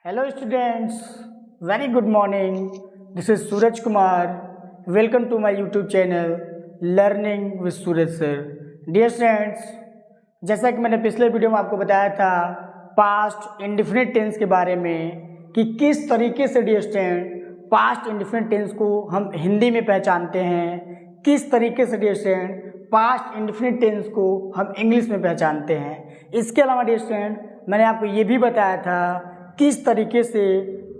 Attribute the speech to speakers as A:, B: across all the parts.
A: Hello students, very good morning. This is Suraj Kumar. Welcome to my YouTube channel Learning with Suraj Sir. Dear students, जैसा कि मैंने पिछले video में आपको बताया था पास्ट इंडेफिनिट टेंस के बारे में कि किस तरीके से dear student past indefinite tense को हम हिंदी में पहचानते हैं, किस तरीके से dear student past indefinite tense को हम इंग्लिश में पहचानते हैं। इसके अलावा डियर स्टूडेंट मैंने आपको ये भी बताया था किस तरीके से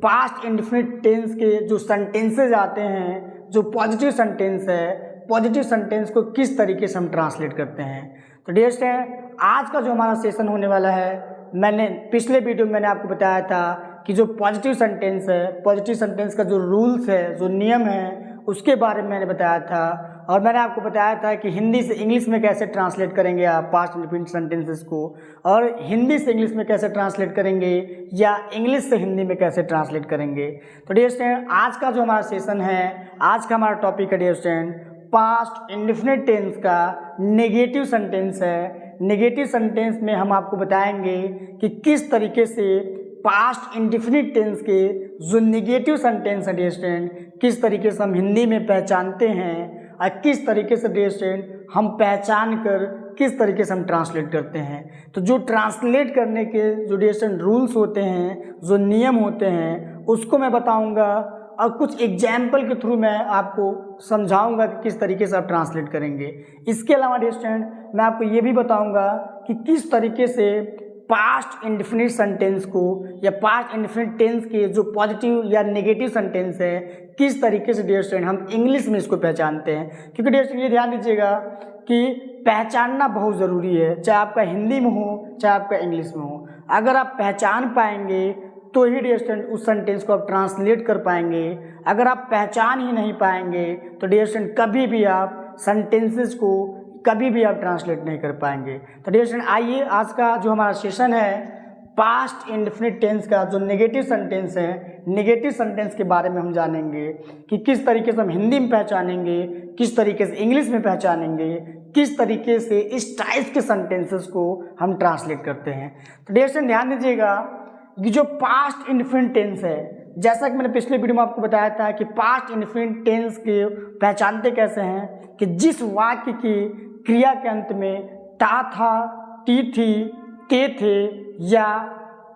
A: पास्ट इंडेफिनिट टेंस के जो सेंटेंसेज आते हैं, जो पॉजिटिव सेंटेंस है, पॉजिटिव सेंटेंस को किस तरीके से हम ट्रांसलेट करते हैं। तो डियर स्टूडेंट आज का जो हमारा सेशन होने वाला है, मैंने पिछले वीडियो में मैंने आपको बताया था कि जो पॉजिटिव सेंटेंस है, पॉजिटिव सेंटेंस का जो रूल्स है, जो नियम है, उसके बारे में मैंने बताया था। और मैंने आपको बताया था कि हिंदी से इंग्लिश में कैसे ट्रांसलेट करेंगे आप पास्ट इंडेफिनिट सेंटेंसेस को, और हिंदी से इंग्लिश में कैसे ट्रांसलेट करेंगे या इंग्लिश से हिंदी में कैसे ट्रांसलेट करेंगे। तो डियर स्टूडेंट आज का जो हमारा सेशन है, आज का हमारा टॉपिक है dear student past indefinite tense का नेगेटिव सेंटेंस है। नेगेटिव सेंटेंस में हम आपको बताएंगे कि किस तरीके से पास्ट इंडेफिनिट टेंस के जो नेगेटिव सेंटेंस है डियर स्टूडेंट किस तरीके से हम हिंदी में पहचानते हैं और किस तरीके से डियर स्टूडेंट हम पहचान कर किस तरीके से हम ट्रांसलेट करते हैं। तो जो ट्रांसलेट करने के जो डियर स्टूडेंट रूल्स होते हैं, जो नियम होते हैं, उसको मैं बताऊंगा और कुछ एग्जाम्पल के थ्रू मैं आपको समझाऊंगा कि किस तरीके से आप ट्रांसलेट करेंगे। इसके अलावा डियर स्टूडेंट मैं आपको ये भी बताऊंगा कि किस तरीके से पास्ट इंडेफिनिट सेंटेंस को या पास्ट इंडेफिनिट टेंस के जो पॉजिटिव या नेगेटिव सेंटेंस है किस तरीके से डियर स्टूडेंट हम इंग्लिश में इसको पहचानते हैं। क्योंकि डियर स्टूडेंट ये ध्यान दीजिएगा कि पहचानना बहुत ज़रूरी है, चाहे आपका हिंदी में हो चाहे आपका इंग्लिश में हो। अगर आप पहचान पाएंगे तो ही डियर स्टूडेंट उस सेंटेंस को आप ट्रांसलेट कर पाएंगे। अगर आप पहचान ही नहीं पाएंगे तो डियर स्टूडेंट कभी भी आप सेंटेंसेस को कभी भी आप ट्रांसलेट नहीं कर पाएंगे। तो डियर स्टूडेंट आइए आज का जो हमारा सेशन है पास्ट इंडेफिनिट टेंस का जो नेगेटिव सेंटेंस है, नेगेटिव सेंटेंस के बारे में हम जानेंगे कि किस तरीके से हम हिंदी में पहचानेंगे, किस तरीके से इंग्लिश में पहचानेंगे, किस तरीके से इस टाइप के सेंटेंसेस को हम ट्रांसलेट करते हैं। तो डियर स्टूडेंट ध्यान दीजिएगा कि जो पास्ट इंडेफिनिट टेंस है, जैसा कि मैंने पिछले वीडियो में आपको बताया था कि पास्ट इंडेफिनिट टेंस के पहचानते कैसे हैं कि जिस वाक्य की क्रिया के अंत में ता था, ती थी, ते थे या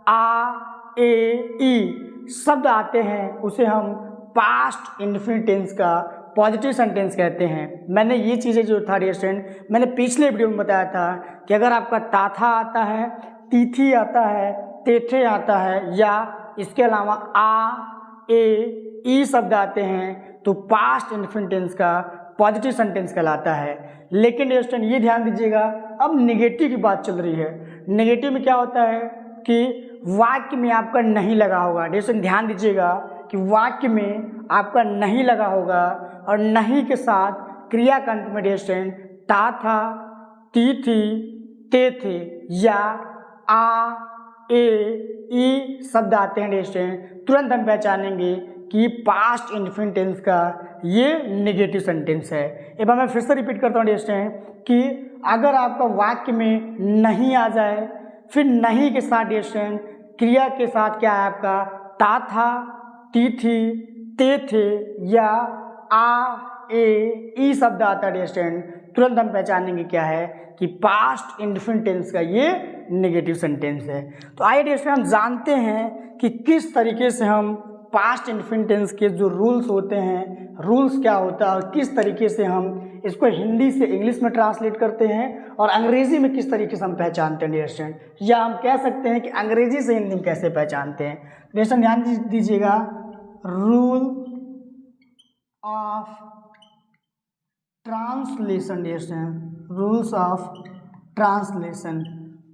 A: आ, ए, ई शब्द आते हैं उसे हम पास्ट इंडेफिनिट टेंस का पॉजिटिव सेंटेंस कहते हैं। मैंने ये चीज़ें जो था डियर स्टूडेंट मैंने पिछले वीडियो में बताया था कि अगर आपका ताथा आता है, तीथी आता है, तेथे आता है या इसके अलावा आ, ए, ई शब्द आते हैं तो पास्ट इंडेफिनिट टेंस का पॉजिटिव सेंटेंस कहलाता है। लेकिन डियर स्टूडेंट ये ध्यान दीजिएगा अब नेगेटिव की बात चल रही है। नेगेटिव में क्या होता है कि वाक्य में आपका नहीं लगा होगा। डियर स्टूडेंट ध्यान दीजिएगा कि वाक्य में आपका नहीं लगा होगा और नहीं के साथ क्रिया के अंत में डियर स्टूडेंट ता था, ती थी, ते थे या आ, ए, ई शब्द आते हैं डियर स्टूडेंट तुरंत हम पहचानेंगे कि पास्ट इंडेफिनिट टेंस का ये नेगेटिव सेंटेंस है। एक बार मैं फिर से रिपीट करता हूँ डियर स्टूडेंट कि अगर आपका वाक्य में नहीं आ जाए, फिर नहीं के साथ डियर स्टूडेंट क्रिया के साथ क्या है आपका ता था, ती थी, ते थे या आ, ए, ई शब्द आता है डियर स्टूडेंट तुरंत हम पहचानेंगे क्या है कि पास्ट इंडेफिनिट टेंस का ये नेगेटिव सेंटेंस है। तो आइए डियर स्टूडेंट हम जानते हैं कि किस तरीके से हम पास्ट इंडेफिनिट टेंस के जो रूल्स होते हैं, रूल्स क्या होता है और किस तरीके से हम इसको हिंदी से इंग्लिश में ट्रांसलेट करते हैं और अंग्रेजी में किस तरीके से हम पहचानते हैं डियर स्टूडेंट, या हम कह सकते हैं कि अंग्रेजी से हिंदी में कैसे पहचानते हैं। डियर स्टूडेंट ध्यान दीजिएगा rule of translation. Dear student rules of translation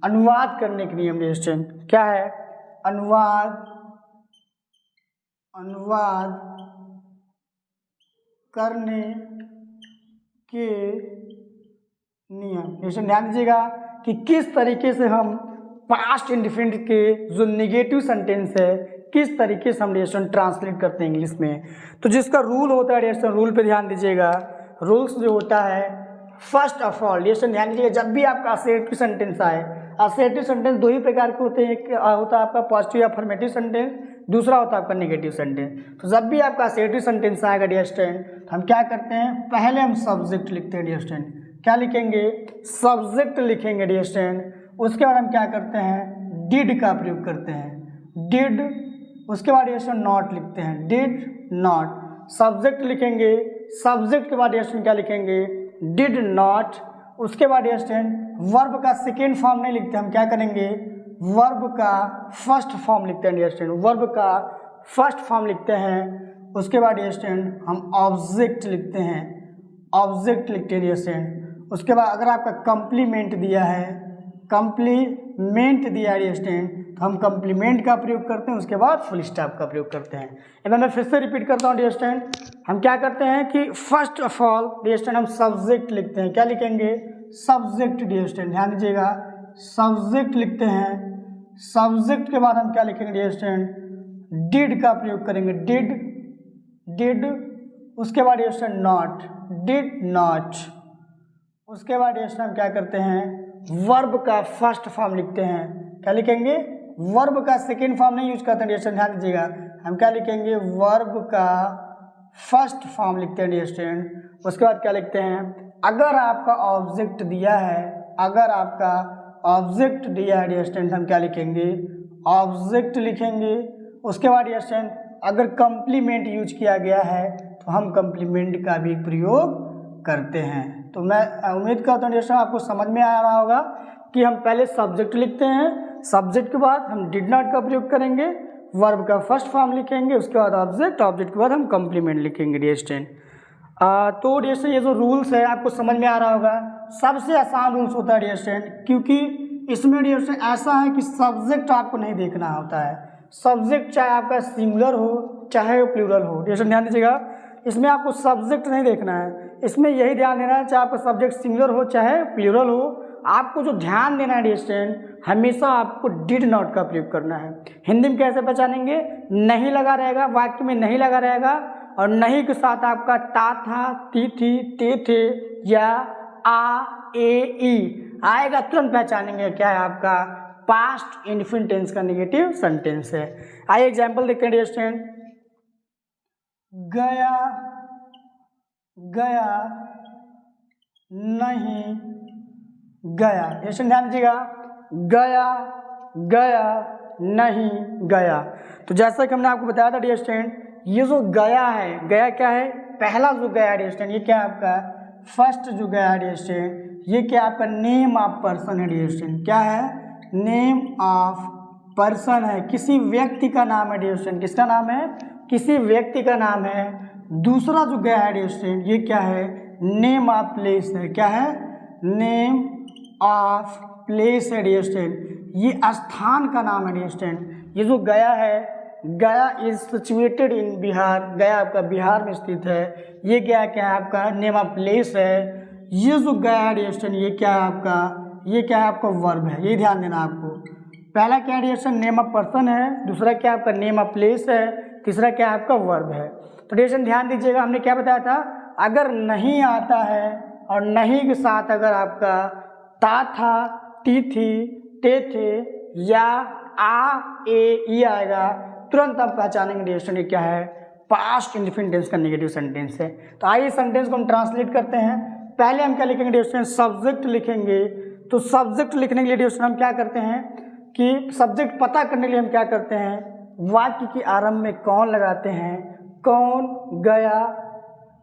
A: अनुवाद करने के नियम डियर स्टूडेंट क्या है, अनुवाद करने के नियम। इसमें ध्यान दीजिएगा कि किस तरीके से हम पास्ट इंडेफिनिट के जो नेगेटिव सेंटेंस है किस तरीके से हम डियर स्टूडेंट ट्रांसलेट करते हैं इंग्लिश में। तो जिसका रूल होता है डियर स्टूडेंट रूल पे ध्यान दीजिएगा। रूल्स जो होता है first of all dear student ध्यान दीजिएगा जब भी आपका असर्टिव सेंटेंस आए असर्टिव सेंटेंस दो ही प्रकार के होते हैं, एक होता है आपका पॉजिटिव अफर्मेटिव सेंटेंस, दूसरा होता है आपका नेगेटिव सेंटेंस। तो जब भी आपका असर्टिव सेंटेंस आएगा डियर स्टूडेंट, तो हम क्या करते हैं, पहले हम सब्जेक्ट लिखते हैं डियर स्टूडेंट। क्या लिखेंगे, सब्जेक्ट लिखेंगे डियर स्टूडेंट। उसके बाद हम क्या करते हैं, डिड का प्रयोग करते हैं, डिड। उसके बाद डियर स्टूडेंट नॉट लिखते हैं, डिड नॉट। सब्जेक्ट लिखेंगे, सब्जेक्ट के बाद डियर स्टूडेंट क्या लिखेंगे, डिड नॉट। उसके बाद डियर स्टूडेंट वर्ब का सेकेंड फॉर्म नहीं लिखते, हम क्या करेंगे, वर्ब का फर्स्ट फॉर्म लिखते हैं डियर स्टूडेंट, वर्ब का फर्स्ट फॉर्म लिखते हैं। उसके बाद डियर स्टूडेंट हम ऑब्जेक्ट लिखते हैं, ऑब्जेक्ट लिखते हैं डियर स्टूडेंट। उसके बाद अगर आपका कंप्लीमेंट दिया है, कंप्लीमेंट दिया है डियर स्टूडेंट, तो हम कंप्लीमेंट का प्रयोग करते हैं। उसके बाद फुल स्टॉप का प्रयोग करते हैं। अब मैं फिर से रिपीट करता हूँ डियर स्टूडेंट, हम क्या करते हैं कि first of all dear student हम सब्जेक्ट लिखते हैं। क्या लिखेंगे, सब्जेक्ट डियर स्टूडेंट, ध्यान दीजिएगा, सब्जेक्ट लिखते हैं। सब्जेक्ट के बाद हम क्या लिखेंगे डियर स्टूडेंट, डिड का प्रयोग करेंगे, डिड, डिड। उसके बाद dear student not, did not. उसके बाद डियर स्टूडेंट हम क्या करते हैं, वर्ब का फर्स्ट फॉर्म लिखते हैं। क्या लिखेंगे, वर्ब का सेकेंड फॉर्म नहीं यूज करते हैं डियर स्टूडेंट, ध्यान दीजिएगा। हम क्या लिखेंगे, वर्ब का फर्स्ट फॉर्म लिखते हैं डियर स्टूडेंट। उसके बाद क्या लिखते हैं, अगर आपका ऑब्जेक्ट दिया है, अगर आपका ऑब्जेक्ट दिया है डियर स्टूडेंट, हम क्या लिखेंगे, ऑब्जेक्ट लिखेंगे। उसके बाद डियर स्टूडेंट अगर कंप्लीमेंट यूज किया गया है तो हम कंप्लीमेंट का भी प्रयोग करते हैं। तो मैं उम्मीद करता हूँ डियर स्टूडेंट आपको समझ में आ रहा होगा कि हम पहले सब्जेक्ट लिखते हैं, सब्जेक्ट के बाद हम डिड नॉट का प्रयोग करेंगे, वर्ब का फर्स्ट फॉर्म लिखेंगे, उसके बाद ऑब्जेक्ट, ऑब्जेक्ट के बाद हम कंप्लीमेंट लिखेंगे डियर स्टूडेंट। तो डियर स्टूडेंट ये जो रूल्स है आपको समझ में आ रहा होगा। सबसे आसान रूल्स होता है डियर स्टूडेंट, क्योंकि इसमें डियर स्टूडेंट ऐसा है कि सब्जेक्ट आपको नहीं देखना होता है। सब्जेक्ट चाहे आपका सिंगुलर हो चाहे प्लूरल हो, डियर स्टूडेंट ध्यान दीजिएगा, इसमें आपको सब्जेक्ट नहीं देखना है। इसमें यही ध्यान देना है, चाहे आपका सब्जेक्ट सिंगुलर हो चाहे प्लूरल हो, आपको जो ध्यान देना है डियर स्टूडेंट, हमेशा आपको डिड नॉट का प्रयोग करना है। हिंदी में कैसे पहचानेंगे, नहीं लगा रहेगा, वाक्य में नहीं लगा रहेगा, और नहीं के साथ आपका ता था, ती थी, ते थे या आ, ए, ई आएगा, तुरंत पहचानेंगे क्या है आपका पास्ट इनफिनिट टेंस का नेगेटिव सेंटेंस है। आइए एग्जांपल देखते हैं डियर स्टूडेंट, गया, गया, नहीं गया। डियर स्टूडेंट ध्यान दीजिएगा, गया, गया, नहीं गया। तो जैसा कि हमने आपको बताया था डियर स्टूडेंट, ये जो गया है, गया क्या है, पहला जो गया है डियर स्टूडेंट, ये क्या है आपका फर्स्ट जो गया है डियर स्टूडेंट, ये क्या आपका नेम ऑफ पर्सन है डियर स्टूडेंट। क्या है, नेम ऑफ पर्सन है, किसी व्यक्ति का नाम है डियर स्टूडेंट। किसका नाम है, किसी व्यक्ति का नाम है। दूसरा जो गया है डियर स्टूडेंट, ये क्या है, नेम ऑफ प्लेस है। क्या है, नेम ऑफ प्लेस है डियर स्टूडेंट, ये स्थान का नाम है डियर स्टूडेंट। ये जो गया है, गया इज सिचुएटेड इन बिहार, गया आपका बिहार में स्थित है। ये गया क्या है आपका नेम ऑफ प्लेस है। ये जो गया है डियर स्टूडेंट, ये क्या है आपका, ये क्या है आपका वर्ब है, ये ध्यान देना आपको। पहला क्या है dear student, name of person है, दूसरा क्या आपका नेम ऑफ प्लेस है, तीसरा क्या आपका वर्ब है। तो डियर स्टूडेंट ध्यान दीजिएगा, हमने क्या बताया था, अगर नहीं आता है और नहीं के साथ अगर आपका ता था, ती थी, ते थे या आ, ए, ई आएगा, तुरंत आप पहचानेंगे डियर स्टूडेंट क्या है, पास्ट इनडेफिनिट टेंस का नेगेटिव सेंटेंस है। तो आइए सेंटेंस को हम ट्रांसलेट करते हैं। पहले हम क्या लिखेंगे डियर स्टूडेंट, सब्जेक्ट लिखेंगे। तो सब्जेक्ट लिखने के लिए डियर स्टूडेंट हम क्या करते हैं कि सब्जेक्ट पता करने के लिए हम क्या करते हैं, वाक्य के आरंभ में कौन लगाते हैं, कौन गया,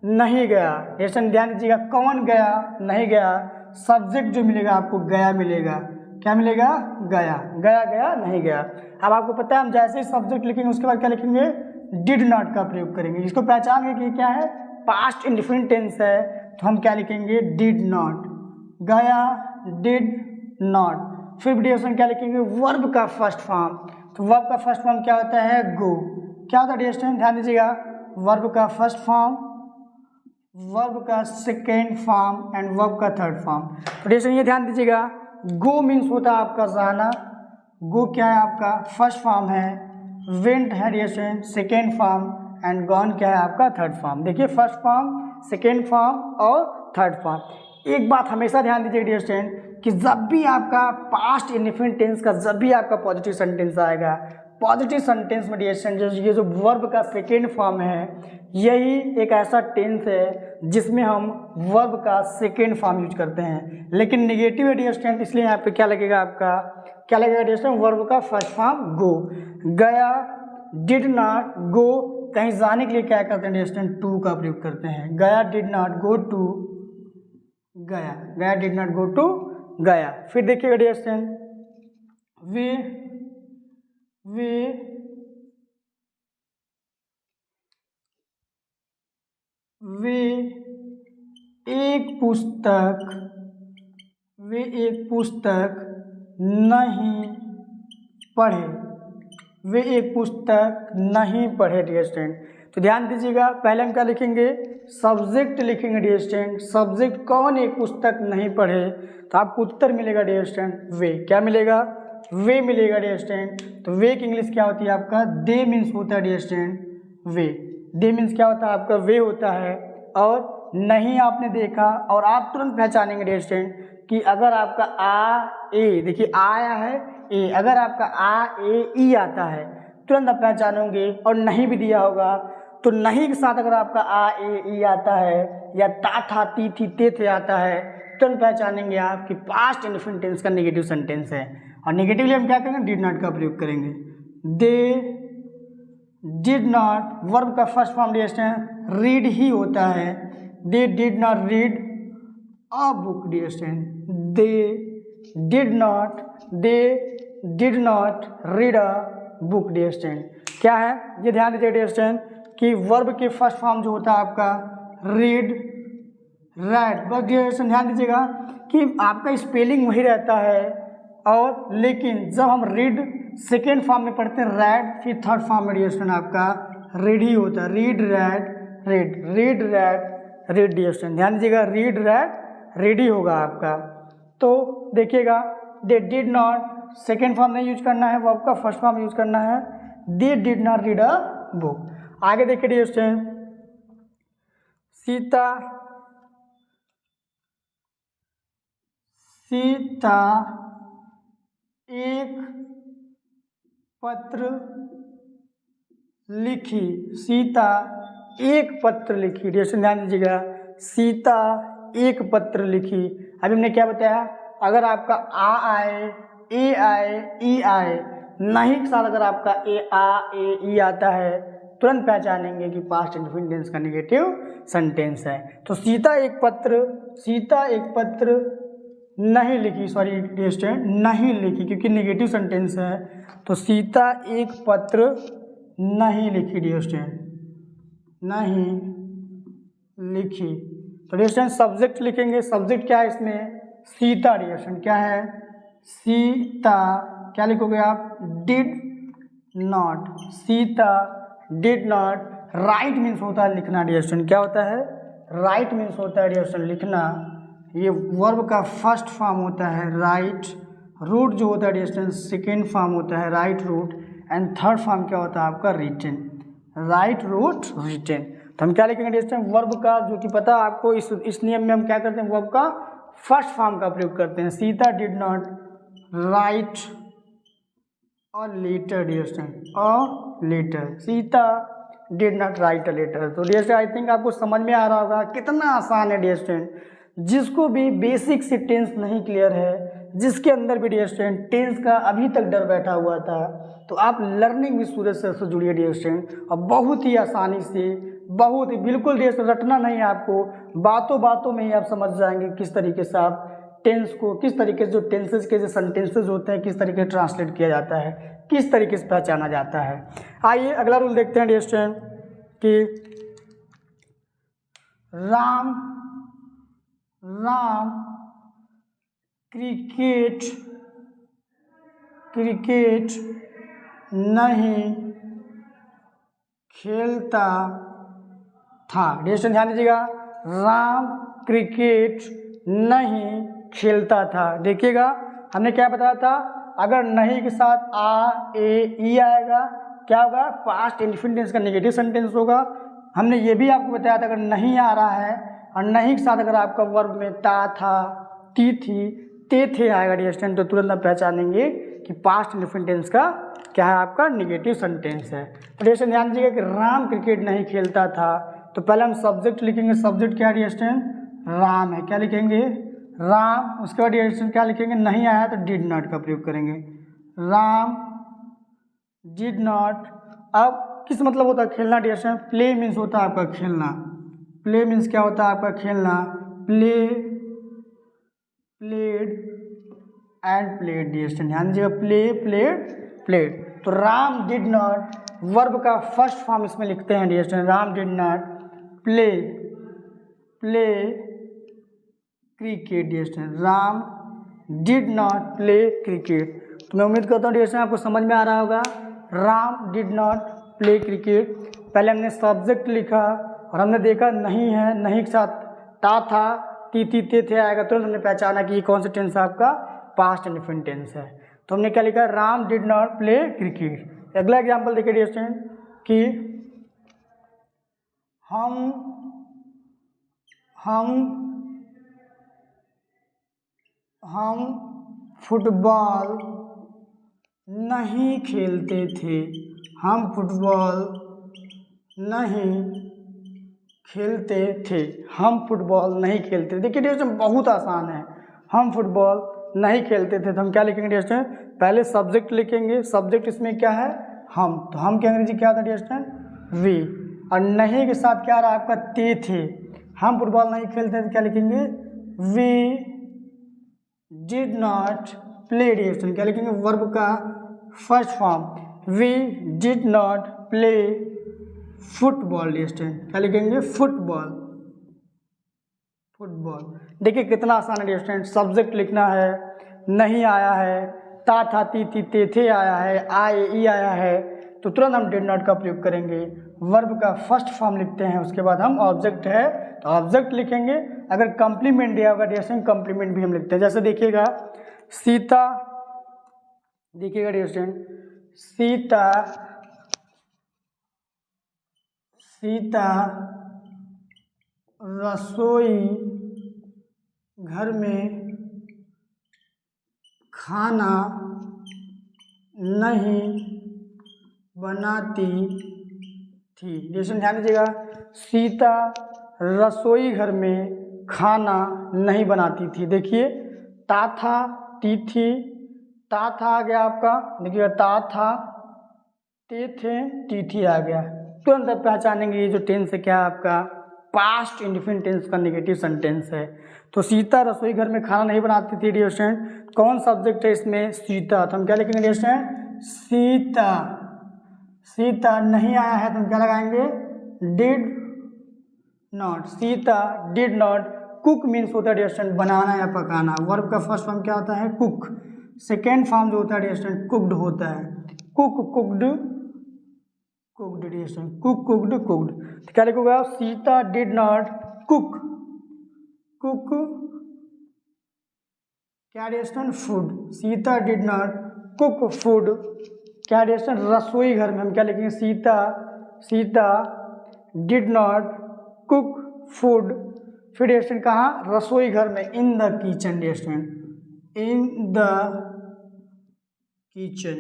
A: नहीं गया। डियर स्टूडेंट ध्यान दीजिएगा, कौन गया, नहीं गया, सब्जेक्ट जो मिलेगा आपको गया मिलेगा। क्या मिलेगा, गया, गया, गया, नहीं गया। अब आपको पता है हम जैसे ही सब्जेक्ट लिखेंगे उसके बाद क्या लिखेंगे, डिड नॉट का प्रयोग करेंगे। इसको पहचान गए कि क्या है, पास्ट इंडेफिनिट टेंस है, तो हम क्या लिखेंगे, डिड नॉट, गया, डिड नॉट। फिर डियर स्टूडेंट क्या लिखेंगे, वर्ब का फर्स्ट फॉर्म। तो वर्ब का फर्स्ट फॉर्म क्या होता है, गो। क्या होता है डियर स्टूडेंट ध्यान दीजिएगा, वर्ब का फर्स्ट फॉर्म, वर्ब का सेकेंड फॉर्म एंड वर्ब का थर्ड फॉर्म। तो डियर स्टूडेंट ये ध्यान दीजिएगा, गो मीन्स होता है आपका जाना, गो क्या है आपका फर्स्ट फॉर्म है, वेंट है dear student second form and gone क्या है आपका थर्ड फॉर्म। देखिए फर्स्ट फॉर्म, सेकेंड फॉर्म और थर्ड फॉर्म। एक बात हमेशा ध्यान दीजिए डियर स्टूडेंट, कि जब भी आपका पास्ट इंडेफिनिट टेंस का जब भी आपका पॉजिटिव सेंटेंस आएगा, पॉजिटिव सेंटेंस में डियर स्टूडेंट ये जो वर्ब का सेकेंड फॉर्म है, यही एक ऐसा टेंस है जिसमें हम वर्ब का सेकेंड फॉर्म यूज करते हैं। लेकिन नेगेटिव है डियर स्टूडेंट, इसलिए यहाँ पे क्या लगेगा आपका, क्या लगेगा डियर स्टूडेंट, वर्ब का फर्स्ट फॉर्म गो। गया, डिड नॉट, गो, कहीं जाने के लिए क्या करते हैं डियर स्टूडेंट, टू का प्रयोग करते हैं। गया डिड नॉट गो टू गया, गया डिड नॉट गो टू गया। फिर देखिएगा डियर स्टूडेंट, वे एक पुस्तक नहीं पढ़े, वे एक पुस्तक नहीं पढ़े डियर स्टूडेंट। तो ध्यान दीजिएगा, पहले हम क्या लिखेंगे, सब्जेक्ट लिखेंगे डियर स्टूडेंट। सब्जेक्ट कौन एक पुस्तक नहीं पढ़े, तो आपको उत्तर मिलेगा डियर स्टूडेंट वे। क्या मिलेगा, वे मिलेगा डियर स्टूडेंट। तो वे की इंग्लिश क्या होती है आपका, दे मीन्स होता है dear student they. They means क्या होता है आपका, वे होता है। और नहीं आपने देखा, और आप तुरंत पहचानेंगे डियर स्टूडेंट कि अगर आपका आ ए, देखिए आ आया है ए, अगर आपका आ ए ई आता है तुरंत आप पहचानोगे। और नहीं भी दिया होगा तो नहीं के साथ अगर आपका आ ए ई आता है, या ता था ती थी ते थे आता है, तुरंत पहचानेंगे आप कि पास्ट इंडेफिनिट टेंस का नेगेटिव सेंटेंस है। और नेगेटिवली हम क्या करेंगे, डिड नॉट का प्रयोग करेंगे। दे डिड नॉट, वर्ब का first form dear student read ही होता है। They did not read a book dear student. They did not read a book dear student. क्या है ये ध्यान दीजिए डियर स्टूडेंट कि वर्ब के फर्स्ट फॉर्म जो होता है आपका रीड, रेड, बस डियर स्टूडेंट ध्यान दीजिएगा कि आपका स्पेलिंग वही रहता है। और लेकिन जब हम रीड सेकेंड फॉर्म में पढ़ते हैं रेड, फिर थर्ड फॉर्म में डियर स्टूडेंट आपका रीड ही होता है। Read read read, read read read dear student, ध्यान दीजिएगा रीड रेड रेड ही होगा आपका। तो देखिएगा, दे डिड नॉट सेकेंड फॉर्म नहीं यूज करना है, वर्ब का फर्स्ट फॉर्म यूज करना है। They did not read a book. आगे देखिए डियर स्टूडेंट, सीता एक पत्र लिखी, सीता एक पत्र लिखी। डियर स्टूडेंट ध्यान दीजिएगा, सीता एक पत्र लिखी। अभी हमने क्या बताया, अगर आपका आ आए, ए आए, ई आए, नहीं के साथ अगर आपका ए आ ए ई आता है तुरंत पहचानेंगे कि पास्ट इंडेफिनिट टेंस का नेगेटिव सेंटेंस है। तो सीता एक पत्र नहीं लिखी, सॉरी डियर स्टूडेंट नहीं लिखी क्योंकि नेगेटिव सेंटेंस है। तो सीता एक पत्र नहीं लिखी डियर स्टूडेंट, नहीं लिखी। तो डियर स्टूडेंट सब्जेक्ट लिखेंगे, सब्जेक्ट क्या है इसमें, सीता डियर स्टूडेंट, क्या है सीता। क्या लिखोगे आप, did not, Sita did not. Right means होता है लिखना डियर स्टूडेंट, क्या होता है, राइट मीन्स होता है डियर स्टूडेंट लिखना। ये वर्ब का फर्स्ट फॉर्म होता है राइट। रूट जो होता है डियर स्टूडेंट सेकेंड फॉर्म होता है write wrote. And third form क्या होता है आपका रिटन, राइट रूट रिटन। तो हम क्या लिखेंगे डियर स्टूडेंट, वर्ब का जो कि पता है आपको, इस नियम में हम क्या करते हैं, वर्ब का फर्स्ट फॉर्म का प्रयोग करते हैं। Sita did not write a letter dear student, a letter, Sita did not write a letter. तो डियर स्टूडेंट आई थिंक आपको समझ में आ रहा होगा कितना आसान है डियर स्टूडेंट। जिसको भी बेसिक से टेंस नहीं क्लियर है, जिसके अंदर भी डियर स्टूडेंट टेंस का अभी तक डर बैठा हुआ था, तो आप लर्निंग विद सूरज सर से जुड़िए डियर स्टूडेंट। और बहुत ही आसानी से, बहुत ही बिल्कुल डियर स्टूडेंट रटना नहीं है आपको, बातों बातों में ही आप समझ जाएंगे किस तरीके से आप टेंस को, किस तरीके से जो टेंसेज के जो सेंटेंसेज होते हैं किस तरीके से ट्रांसलेट किया जाता है, किस तरीके से पहचाना जाता है। आइए अगला रूल देखते हैं डियर स्टूडेंट कि राम क्रिकेट नहीं खेलता था। डियर स्टूडेंट ध्यान दीजिएगा, राम क्रिकेट नहीं खेलता था। देखिएगा हमने क्या बताया था, अगर नहीं के साथ आ ए ई आएगा क्या होगा, पास्ट इंडेफिनिट टेंस का नेगेटिव सेंटेंस होगा। हमने ये भी आपको बताया था अगर नहीं आ रहा है और नहीं के साथ अगर आपका वर्ब में ता था, ती थी, ते थे आएगा डियर स्टूडेंट, तो तुरंत आप पहचानेंगे कि पास्ट इंडेफिनिट टेंस का क्या है आपका निगेटिव सेंटेंस है। तो डियर स्टूडेंट ध्यान दीजिएगा कि राम क्रिकेट नहीं खेलता था, तो पहले हम सब्जेक्ट लिखेंगे। सब्जेक्ट क्या है डियर स्टूडेंट? राम है। क्या लिखेंगे? राम। उसके बाद डियर स्टूडेंट क्या लिखेंगे? नहीं आया तो डिड नॉट का प्रयोग करेंगे। Ram did not. अब किस मतलब होता है खेलना डियर स्टूडेंट? प्ले मीन्स होता है आपका खेलना। प्ले मीन्स क्या होता है आपका? खेलना। Play, played and played dear student ध्यान दीजिएगा, प्ले, प्लेड, प्लेड। तो राम डिड नॉट वर्ब का फर्स्ट फॉर्म इसमें लिखते हैं dear student. Ram did not play, play cricket dear student. Ram did not play cricket. तो मैं उम्मीद करता हूँ डियर स्टूडेंट आपको समझ में आ रहा होगा। Ram did not play cricket. पहले हमने सब्जेक्ट लिखा और हमने देखा नहीं है, नहीं के साथ ता था, ती ते थे आएगा, तुरंत हमने पहचाना कि ये कौन सा टेंस है आपका? पास्ट इंडेफिनिट टेंस है। तो हमने क्या लिखा? Ram did not play cricket. अगला एग्जाम्पल देखिए डियर स्टूडेंट कि हम फुटबॉल नहीं खेलते थे। हम फुटबॉल नहीं खेलते थे। हम फुटबॉल नहीं खेलते थे। देखिए डियर स्टूडेंट बहुत आसान है। हम फुटबॉल नहीं खेलते थे, तो हम क्या लिखेंगे डियर स्टूडेंट? पहले सब्जेक्ट लिखेंगे। सब्जेक्ट इसमें क्या है? हम। तो हम के अंग्रेजी क्या था डियर स्टूडेंट? वी। और नहीं के साथ क्या रहा आपका? ते थे। हम फुटबॉल नहीं खेलते थे, क्या लिखेंगे? We did not play dear student. क्या लिखेंगे? वर्ब का first form. We did not play football dear student. क्या लिखेंगे? Football, football. देखिए कितना आसान है डियर स्टूडेंट। सब्जेक्ट लिखना है, नहीं आया है, ता था, ती ते थे आया है, आए ई आया है, तो तुरंत हम डिड नॉट का प्रयोग करेंगे। वर्ब का फर्स्ट फॉर्म लिखते हैं, उसके बाद हम ऑब्जेक्ट है तो ऑब्जेक्ट लिखेंगे। अगर कंप्लीमेंट दिया होगा डियर स्टूडेंट, कंप्लीमेंट भी हम लिखते हैं। जैसे देखिएगा सीता, देखिएगा डियर स्टूडेंट सीता रसोई घर में खाना नहीं बनाती थी। जैसे ध्यान दीजिएगा, सीता रसोई घर में खाना नहीं बनाती थी। देखिए ता था, ती थी, ता था आ गया आपका, देखिएगा ता था, ते थे, ती थी आ गया। तुरंत आप पहचानेंगे ये जो टेंस है क्या है आपका? पास्ट इंडेफिनिट टेंस का नेगेटिव सेंटेंस है। तो सीता रसोई घर में खाना नहीं बनाती थी डियर स्टूडेंट। कौन सब्जेक्ट है इसमें? सीता। तो हम क्या लिखेंगे डियर स्टूडेंट? सीता। सीता नहीं आया है तो हम क्या लगाएंगे? Did not. Sita did not cook means होता है डियर स्टूडेंट बनाना या पकाना। वर्ब का फर्स्ट फॉर्म क्या होता है? कुक। सेकेंड फॉर्म जो होता है डियर स्टूडेंट कुक्ड होता है। Cook, cooked, cooked dear student, cook, cooked, cooked. तो क्या लिखोगे? Sita did not cook, cook क्या dear student? Food. Sita did not cook food. क्या डियर स्टूडेंट? रसोई घर में हम क्या लिखेंगे? Sita did not cook food. फिर डियर स्टूडेंट कहाँ? रसोई घर में, in the kitchen dear student, in the kitchen,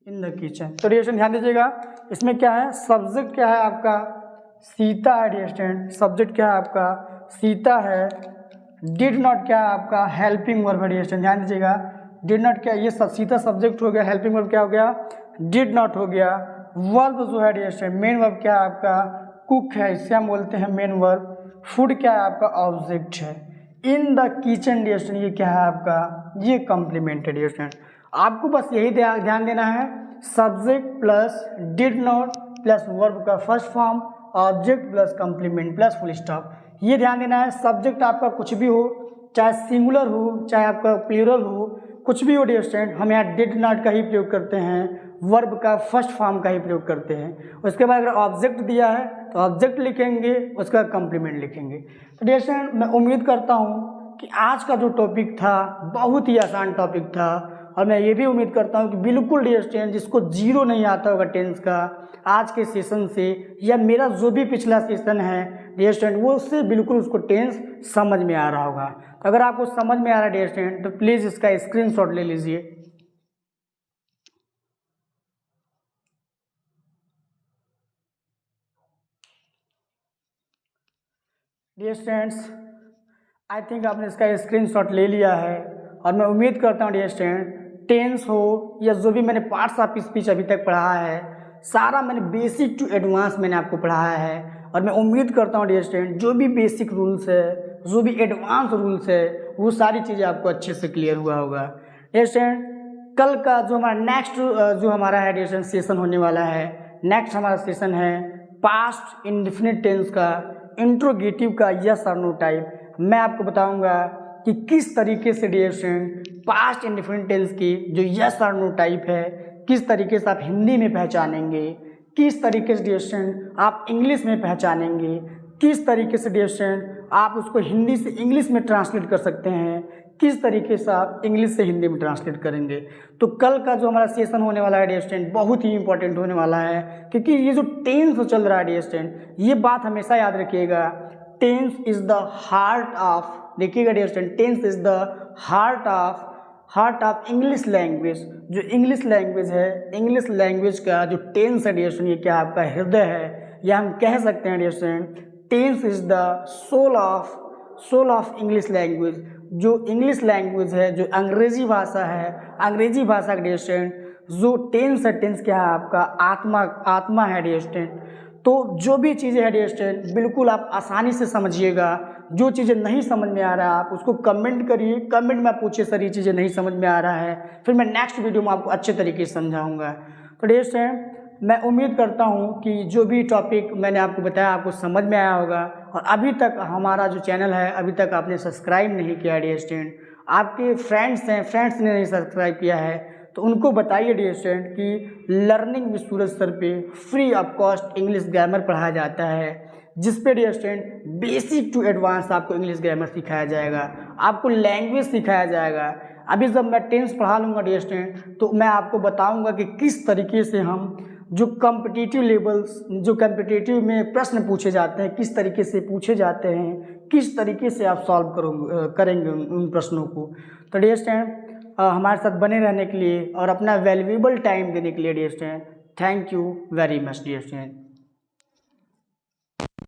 A: in the kitchen. तो डियर स्टूडेंट ध्यान दीजिएगा, इसमें क्या है? सब्जेक्ट क्या है आपका? सीता है डियर स्टूडेंट। सब्जेक्ट क्या है आपका? सीता है। डिड नॉट क्या है आपका? हेल्पिंग वर्ब है डियर स्टूडेंट। ध्यान दीजिएगा, डिड नॉट क्या? ये सीता सब्जेक्ट हो गया, हेल्पिंग वर्ब क्या हो गया? डिड नॉट हो गया। वर्ब जो है डियर स्टूडेंट, मेन वर्ब क्या है आपका? कुक है, इसे हम बोलते हैं मेन वर्ब। फूड क्या है आपका? ऑब्जेक्ट है। In the kitchen dear student ये क्या है आपका? ये कॉम्प्लीमेंट है डियर स्टूडेंट। आपको बस यही ध्यान देना है, subject plus did not plus verb का first form, object plus complement plus full stop. ये ध्यान देना है। सब्जेक्ट आपका कुछ भी हो, चाहे सिंगुलर हो चाहे आपका प्लूरल हो, कुछ भी हो डियर स्टूडेंट, हम यहाँ डिड नॉट का ही प्रयोग करते हैं, वर्ब का फर्स्ट फॉर्म का ही प्रयोग करते हैं। उसके बाद अगर ऑब्जेक्ट दिया है तो ऑब्जेक्ट लिखेंगे, उसका कॉम्प्लीमेंट लिखेंगे। तो डियर स्टूडेंट मैं उम्मीद करता हूँ कि आज का जो टॉपिक था बहुत ही आसान टॉपिक था और मैं ये भी उम्मीद करता हूँ कि बिल्कुल डियर स्टूडेंट जिसको जीरो नहीं आता होगा टेंस का आज के सेशन से या मेरा जो भी पिछला सेशन है डियर स्टूडेंट वो उससे बिल्कुल उसको टेंस समझ में आ रहा होगा। तो अगर आपको समझ में आ रहा है डियर स्टूडेंट तो प्लीज़ इसका स्क्रीनशॉट ले लीजिए। डियर स्टूडेंट्स आई थिंक आपने इसका स्क्रीनशॉट ले लिया है और मैं उम्मीद करता हूँ डियर स्टूडेंट टेंस हो या जो भी मैंने पार्ट्स ऑफ स्पीच अभी तक पढ़ा है सारा मैंने बेसिक टू एडवांस मैंने आपको पढ़ाया है और मैं उम्मीद करता हूँ डियर स्टूडेंट जो भी बेसिक रूल्स है जो भी एडवांस रूल्स है वो सारी चीज़ें आपको अच्छे से क्लियर हुआ होगा। डियर स्टूडेंट कल का जो हमारा नेक्स्ट जो हमारा है डियर स्टूडेंट सेशन होने वाला है, नेक्स्ट हमारा सेशन है पास्ट इंडेफिनिट टेंस का इंट्रोगेटिव का यस और नो टाइप। मैं आपको बताऊंगा कि किस तरीके से dear student past indefinite tense की जो यस और नो टाइप है किस तरीके से आप हिंदी में पहचानेंगे, किस तरीके से डियर स्टूडेंट आप इंग्लिश में पहचानेंगे, किस तरीके से डियर स्टूडेंट आप उसको हिंदी से इंग्लिश में ट्रांसलेट कर सकते हैं, किस तरीके से आप इंग्लिश से हिंदी में ट्रांसलेट करेंगे। तो कल का जो हमारा सेशन होने वाला है डियर स्टूडेंट बहुत ही इंपॉर्टेंट होने वाला है क्योंकि ये जो टेंस चल रहा है डियर स्टूडेंट ये बात हमेशा याद रखिएगा, tense is the heart of, देखिएगा dear student tense is the heart of English language. जो इंग्लिश लैंग्वेज है इंग्लिश लैंग्वेज का जो टेंस है डियर स्टूडेंट ये क्या आपका हृदय है या हम कह सकते हैं dear student tense is the soul of English language. जो इंग्लिश लैंग्वेज है जो अंग्रेजी भाषा है अंग्रेजी भाषा का डियर स्टूडेंट जो टेंस है टेंस क्या है आपका आत्मा है डियर स्टूडेंट। तो जो भी चीज़ें है डियर स्टूडेंट बिल्कुल आप आसानी से समझिएगा, जो चीज़ें नहीं समझ में आ रहा है आप उसको कमेंट करिए, कमेंट में पूछिए सर ये चीज़ें नहीं समझ में आ रहा है, फिर मैं नेक्स्ट वीडियो में आपको अच्छे तरीके से समझाऊंगा। तो डियर स्टूडेंट मैं उम्मीद करता हूँ कि जो भी टॉपिक मैंने आपको बताया आपको समझ में आया होगा और अभी तक हमारा जो चैनल है अभी तक आपने सब्सक्राइब नहीं किया डियर स्टूडेंट, आपके फ्रेंड्स हैं फ्रेंड्स ने नहीं सब्सक्राइब किया है तो उनको बताइए डियर स्टूडेंट कि लर्निंग विद सूरज सर पे free of cost English grammar पढ़ाया जाता है जिस पे dear student basic to advance आपको इंग्लिश ग्रामर सिखाया जाएगा, आपको लैंग्वेज सिखाया जाएगा। अभी जब मैं टेंस पढ़ा लूँगा डियर स्टूडेंट तो मैं आपको बताऊँगा कि किस तरीके से हम जो कॉम्पिटिटिव लेवल्स जो कॉम्पिटिटिव में प्रश्न पूछे जाते हैं किस तरीके से पूछे जाते हैं, किस तरीके से आप सॉल्व करेंगे उन प्रश्नों को। तो डियर स्टूडेंट हमारे साथ बने रहने के लिए और अपना वैल्यूएबल टाइम देने के लिए dear student thank you very much dear student.